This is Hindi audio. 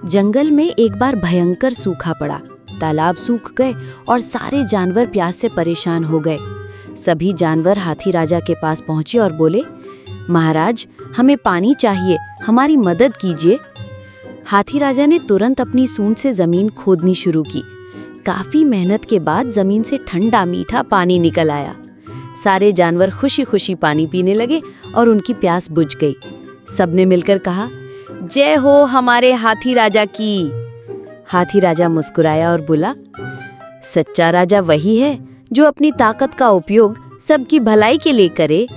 जंगल में एक बार भयंकर सूखा पड़ा। तालाब सूख गए और सारे जानवर प्यास से परेशान हो गए। सभी जानवर हाथी राजा के पास पहुंचे और बोले, महाराज, हमें पानी चाहिए, हमारी मदद कीजिए। हाथी राजा ने तुरंत अपनी सूंड से जमीन खोदनी शुरू की। काफी मेहनत के बाद जमीन से ठंडा मीठा पानी निकल आया। सारे जानवर खुशी खुशी पानी पीने लगे और उनकी प्यास बुझ गई। सबने मिलकर कहा, जय हो हमारे हाथी राजा की। हाथी राजा मुस्कुराया और बोला, सच्चा राजा वही है जो अपनी ताकत का उपयोग सबकी भलाई के लिए करे।